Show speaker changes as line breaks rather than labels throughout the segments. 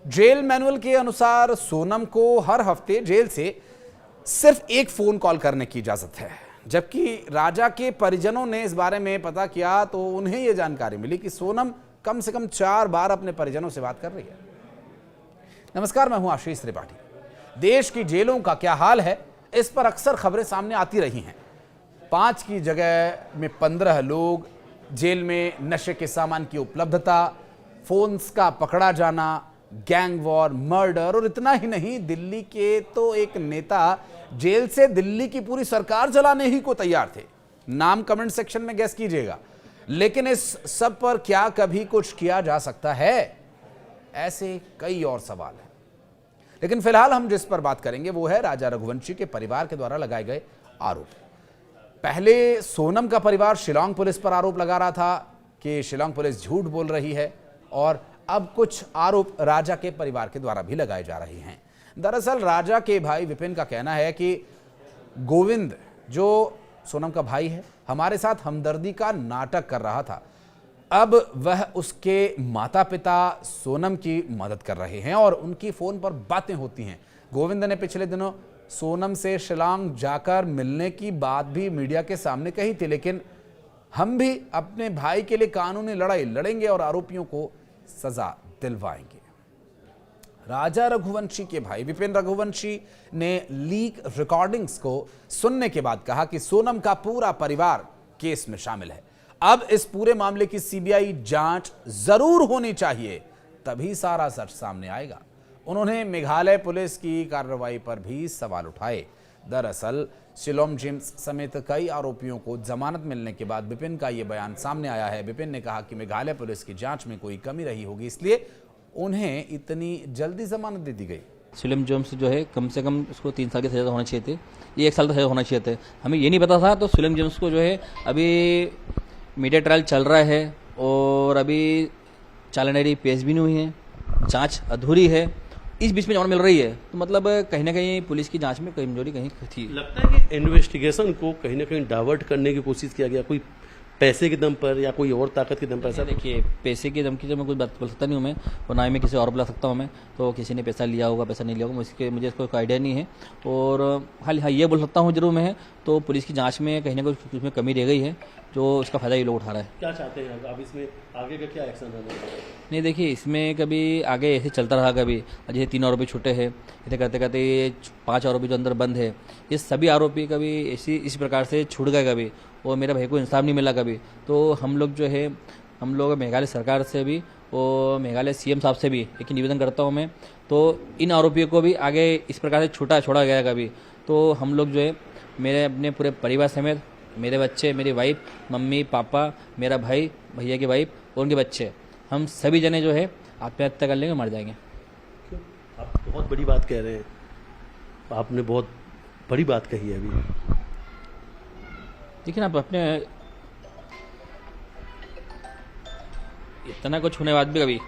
Jail manual के अनुसार सोनम को हर हफ्ते जेल से सिर्फ एक फोन कॉल करने की इजाजत है, जबकि राजा के परिजनों ने इस बारे में पता किया तो उन्हें यह जानकारी मिली कि सोनम कम से कम 4 बार अपने परिजनों से बात कर रही है। नमस्कार, मैं हूं आशीष त्रिपाठी। देश की जेलों का क्या हाल है, इस पर अक्सर खबरें सामने आती रही हैं। 5 की जगह में 15 लोग, जेल में नशे के सामान की उपलब्धता, फोन्स का पकड़ा जाना, गैंग वॉर, मर्डर, और इतना ही नहीं, दिल्ली के तो एक नेता जेल से दिल्ली की पूरी सरकार चलाने ही को तैयार थे। नाम कमेंट सेक्शन में गेस कीजिएगा। लेकिन इस सब पर क्या कभी कुछ किया जा सकता है? ऐसे कई और सवाल हैं। लेकिन फिलहाल हम जिस पर बात करेंगे वो है राजा रघुवंशी के परिवार के द्वारा लगाए गए आरोप। पहले सोनम का परिवार शिलांग पुलिस पर आरोप लगा रहा था कि शिलांग पुलिस झूठ बोल रही है, और अब कुछ आरोप राजा के परिवार के द्वारा भी लगाए जा रहे हैं। दरअसल राजा के भाई विपिन का कहना है कि गोविंद, जो सोनम का भाई है, हमारे साथ हमदर्दी का नाटक कर रहा था। अब वह उसके माता पिता सोनम की मदद कर रहे हैं और उनकी फोन पर बातें होती हैं। गोविंद ने पिछले दिनों सोनम से शिलांग जाकर मिलने की बात भी मीडिया के सामने कही थी, लेकिन हम भी अपने भाई के लिए कानूनी लड़ाई लड़ेंगे और आरोपियों को सजा दिलवाएंगे। राजा रघुवंशी के भाई विपिन रघुवंशी ने लीक रिकॉर्डिंग्स को सुनने के बाद कहा कि सोनम का पूरा परिवार केस में शामिल है। अब इस पूरे मामले की सीबीआई जांच जरूर होनी चाहिए, तभी सारा सच सामने आएगा। उन्होंने मेघालय पुलिस की कार्रवाई पर भी सवाल उठाए। दरअसल शिलोंग जिम्स समेत कई आरोपियों को जमानत मिलने के बाद विपिन का यह बयान सामने आया है। विपिन ने कहा कि मेघालय पुलिस की जांच में कोई कमी रही होगी, इसलिए उन्हें इतनी जल्दी जमानत दे दी गई।
शिलोंग जिम्स जो है कम से कम उसको 3 साल की सजा होना चाहिए थी, ये 1 साल का सजा होना चाहिए था। हमें ये नहीं पता था। तो शिलोंग जिम्स को जो है अभी मीडिया ट्रायल चल रहा है और अभी चालान डायरी पेश भी नहीं हुई है, जांच अधूरी है, इस बीच में जमानत मिल रही है। तो मतलब कहीं ना कहीं पुलिस की जांच में कमजोरी कहीं थी।
लगता है कि इन्वेस्टिगेशन को कहीं ना कहीं डाइवर्ट करने की कोशिश किया गया, कोई पैसे के दम पर या कोई और ताकत के दम पर। ऐसा
देखिए, पैसे की दम की तो मैं कुछ बात बोल सकता नहीं हूँ मैं, और ना ही मैं किसी और बुला सकता हूँ मैं। तो किसी ने पैसा लिया होगा, पैसा नहीं लिया होगा, मुझे इसको कोई आइडिया नहीं है। और हाँ, ये बोल सकता हूँ जरूर मैं है, तो पुलिस की जांच में कहीं ना कहीं उसमें कमी रह गई है, जो इसका फायदा ये लोग उठा रहा है।
क्या चाहते हैं आप इसमें आगे का क्या एक्शन है?
नहीं, देखिए, इसमें कभी आगे ऐसे चलता रहा, कभी जैसे 3 आरोपी छूटे हैं, ऐसे करते करते ये 5 आरोपी जो अंदर बंद है, ये सभी आरोपी कभी इसी प्रकार से छूट गए कभी, और मेरे भाई को इंसाफ नहीं मिला कभी। तो हम लोग मेघालय सरकार से भी और मेघालय सीएम साहब से भी एक निवेदन करता हूँ मैं, तो इन आरोपियों को भी आगे इस प्रकार से छोड़ा गया कभी, तो हम लोग जो है मेरे अपने पूरे परिवार समेत, मेरे बच्चे, मेरी वाइफ, मम्मी पापा, मेरा भाई, भैया की वाइफ और उनके बच्चे, हम सभी जने जो है आत्महत्या कर लेंगे, मर जाएंगे।
आप बहुत बड़ी बात कह रहे हैं, आपने बहुत बड़ी बात कही है अभी।
देखिए ना, आप अपने इतना कुछ होने के बाद भी कभी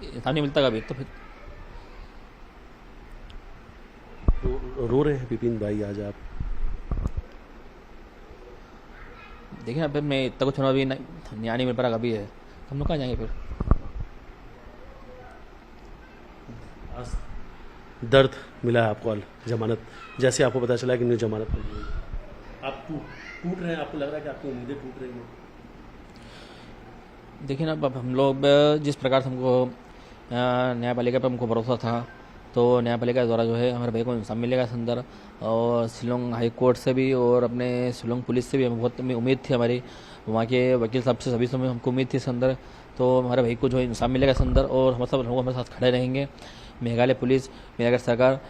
इंसान नहीं मिलता कभी, तो फिर
रो रहे हैं विपिन भाई आज आप?
देखिए ना, फिर मैं इतना कुछ होना, अभी न्याय नहीं मिल पा रहा कभी है, तो हम लोग कहाँ जाएंगे फिर?
आज दर्द मिला है आपको जमानत, जैसे आपको पता चला कि नहीं जमानत मिल गई, आप टूट रहे हैं, आपको लग रहा है कि आपकी उम्मीदें टूट रही हैं?
देखिए ना, अब हम लोग जिस प्रकार से हमको न्यायपालिका पर हमको भरोसा था, तो न्यायपालिका द्वारा जो है हमारे भाई को इंसाफ मिलेगा इस अंदर, और शिलोंग हाई कोर्ट से भी और अपने शिलोंग पुलिस से भी हमें बहुत उम्मीद थी, हमारी वहाँ के वकील साहब से सभी से हमको उम्मीद थी इस अंदर, तो हमारे भाई को जो है इंसाफ मिलेगा इस अंदर, और हम सब लोग हमारे साथ खड़े रहेंगे। मेघालय पुलिस, मेघालय सरकार,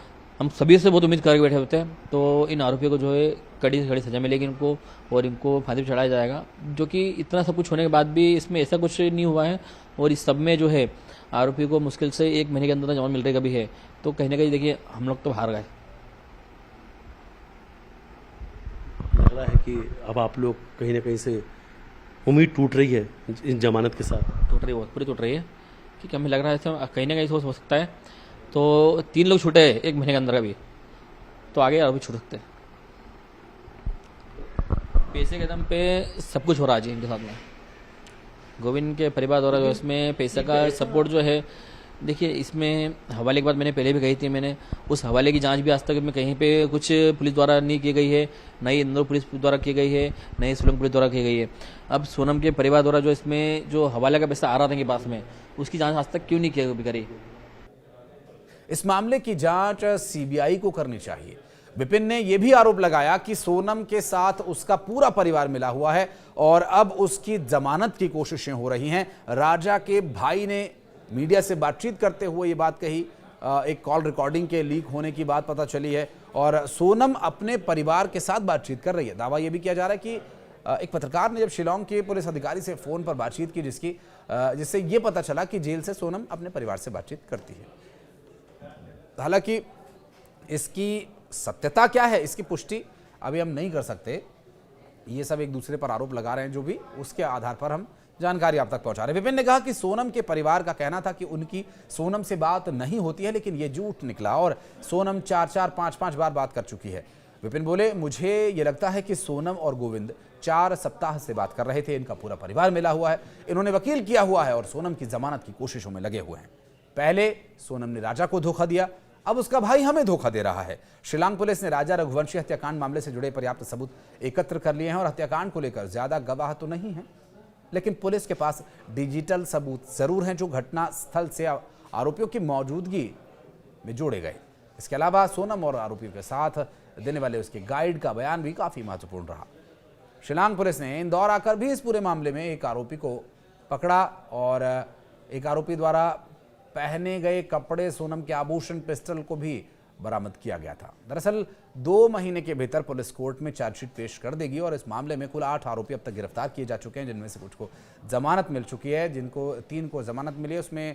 हम सभी से बहुत उम्मीद करके बैठे होते हैं। तो इन आरोपियों को जो है कड़ी से कड़ी सजा मिलेगी इनको, और इनको फांसी पर चढ़ाया जाएगा, जो कि इतना सब कुछ होने के बाद भी इसमें ऐसा कुछ नहीं हुआ है। और इस सब में जो है आरोपी को मुश्किल से 1 महीने के अंदर जमानत मिल रही कभी है, तो कहीं ना कहीं देखिए हम लोग तो हार गए।
लग रहा है कि अब आप लोग कहीं ना कहीं से उम्मीद टूट रही है इन जमानत के साथ?
टूट रही है, बहुत पूरी टूट रही है, क्योंकि हमें लग रहा है कहीं ना कहीं हो सकता है। तो 3 लोग छूटे 1 महीने के अंदर अभी, तो आगे और भी छूट सकते हैं। पैसे के दम पे सब कुछ हो रहा है जी इनके साथ में। गोविंद के परिवार द्वारा जो इसमें पैसे का सपोर्ट जो है देखिए, इसमें हवाले की बात मैंने पहले भी कही थी। मैंने उस हवाले की जांच भी आज तक में कहीं पे कुछ पुलिस द्वारा नहीं की गई है, न ही इंदौर पुलिस द्वारा की गई है, न ही शिलोंग पुलिस द्वारा की गई है। अब सोनम के परिवार द्वारा जो इसमें जो हवाले का पैसा आ रहा था इनके पास में, उसकी जांच आज तक क्यों नहीं करी?
इस मामले की जांच सीबीआई को करनी चाहिए। विपिन ने यह भी आरोप लगाया कि सोनम के साथ उसका पूरा परिवार मिला हुआ है और अब उसकी जमानत की कोशिशें हो रही हैं। राजा के भाई ने मीडिया से बातचीत करते हुए ये बात कही। एक कॉल रिकॉर्डिंग के लीक होने की बात पता चली है और सोनम अपने परिवार के साथ बातचीत कर रही है। दावा यह भी किया जा रहा है कि एक पत्रकार ने जब शिलोंग के पुलिस अधिकारी से फोन पर बातचीत की जिससे यह पता चला कि जेल से सोनम अपने परिवार से बातचीत करती है। हालांकि इसकी सत्यता क्या है, इसकी पुष्टि अभी हम नहीं कर सकते। ये सब एक दूसरे पर आरोप लगा रहे हैं, जो भी उसके आधार पर हम जानकारी आप तक पहुंचा रहे हैं। विपिन ने कहा कि सोनम के परिवार का कहना था कि उनकी सोनम से बात नहीं होती है, लेकिन ये झूठ निकला और सोनम 4-4, 5-5 बार बात कर चुकी है। विपिन बोले, मुझे ये लगता है कि सोनम और गोविंद 4 सप्ताह से बात कर रहे थे। इनका पूरा परिवार मिला हुआ है, इन्होंने वकील किया हुआ है और सोनम की जमानत की कोशिशों में लगे हुए हैं। पहले सोनम ने राजा को धोखा दिया, अब उसका भाई हमें धोखा दे रहा है। शिलांग पुलिस ने राजा रघुवंशी हत्याकांड मामले से जुड़े पर्याप्त सबूत एकत्र कर लिए हैं और हत्याकांड को लेकर ज्यादा गवाह तो नहीं है, लेकिन पुलिस के पास डिजिटल सबूत जरूर हैं जो घटना स्थल से आरोपियों की मौजूदगी में जोड़े गए। इसके अलावा सोनम और आरोपियों के साथ देने वाले उसके गाइड का बयान भी काफी महत्वपूर्ण रहा। शिलांग पुलिस ने इंदौर आकर भी इस पूरे मामले में एक आरोपी को पकड़ा और एक आरोपी द्वारा पहने गए कपड़े, सोनम के आभूषण, पिस्टल को भी बरामद किया गया था। दरअसल 2 महीने के भीतर पुलिस कोर्ट में चार्जशीट पेश कर देगी और इस मामले में कुल 8 आरोपी अब तक गिरफ्तार किए जा चुके हैं, जिनमें से कुछ को जमानत मिल चुकी है। 3 को जमानत मिली है, उसमें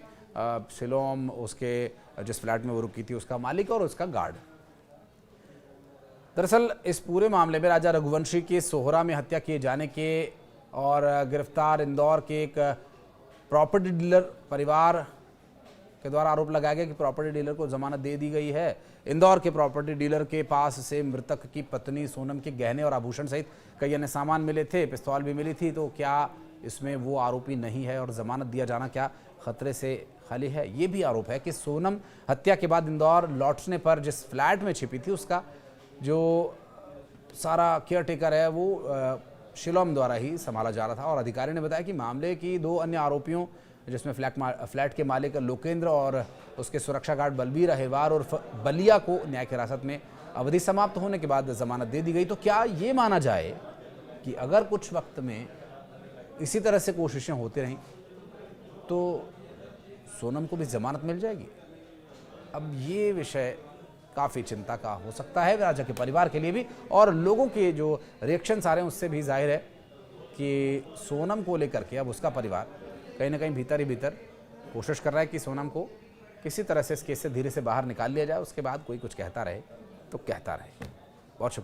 शिलोंग, उसके जिस फ्लैट में वो रुकी थी उसका मालिक और उसका गार्ड। दरअसल इस पूरे मामले में राजा रघुवंशी की सोहरा में हत्या किए जाने के और गिरफ्तार इंदौर के एक प्रॉपर्टी डीलर परिवार के द्वारा आरोप लगाया गया कि प्रॉपर्टी डीलर को जमानत दे दी गई है। इंदौर के प्रॉपर्टी डीलर के पास से मृतक की पत्नी सोनम के गहने और आभूषण सहित कई अन्य सामान मिले थे, पिस्तौल भी मिली थी। तो क्या इसमें वो आरोपी नहीं है और जमानत दिया जाना क्या खतरे से खाली है? ये भी आरोप है कि सोनम हत्या के बाद इंदौर लौटने पर जिस फ्लैट में छिपी थी उसका जो सारा केयर टेकर है वो शिलोंग द्वारा ही संभाला जा रहा था। और अधिकारी ने बताया कि मामले की 2 अन्य आरोपियों, जिसमें फ्लैट के मालिक लोकेंद्र और उसके सुरक्षा गार्ड बलबीर अहिरवार और बलिया को न्यायिक हिरासत में अवधि समाप्त होने के बाद जमानत दे दी गई। तो क्या ये माना जाए कि अगर कुछ वक्त में इसी तरह से कोशिशें होती रहीं तो सोनम को भी जमानत मिल जाएगी? अब ये विषय काफ़ी चिंता का हो सकता है राजा के परिवार के लिए भी, और लोगों के जो रिएक्शंस आ रहे हैं उससे भी जाहिर है कि सोनम को लेकर के अब उसका परिवार कहीं ना कहीं भीतर ही भीतर कोशिश कर रहा है कि सोनम को किसी तरह से इस केस से धीरे से बाहर निकाल लिया जाए। उसके बाद कोई कुछ कहता रहे तो कहता रहे। बहुत शुक्रिया।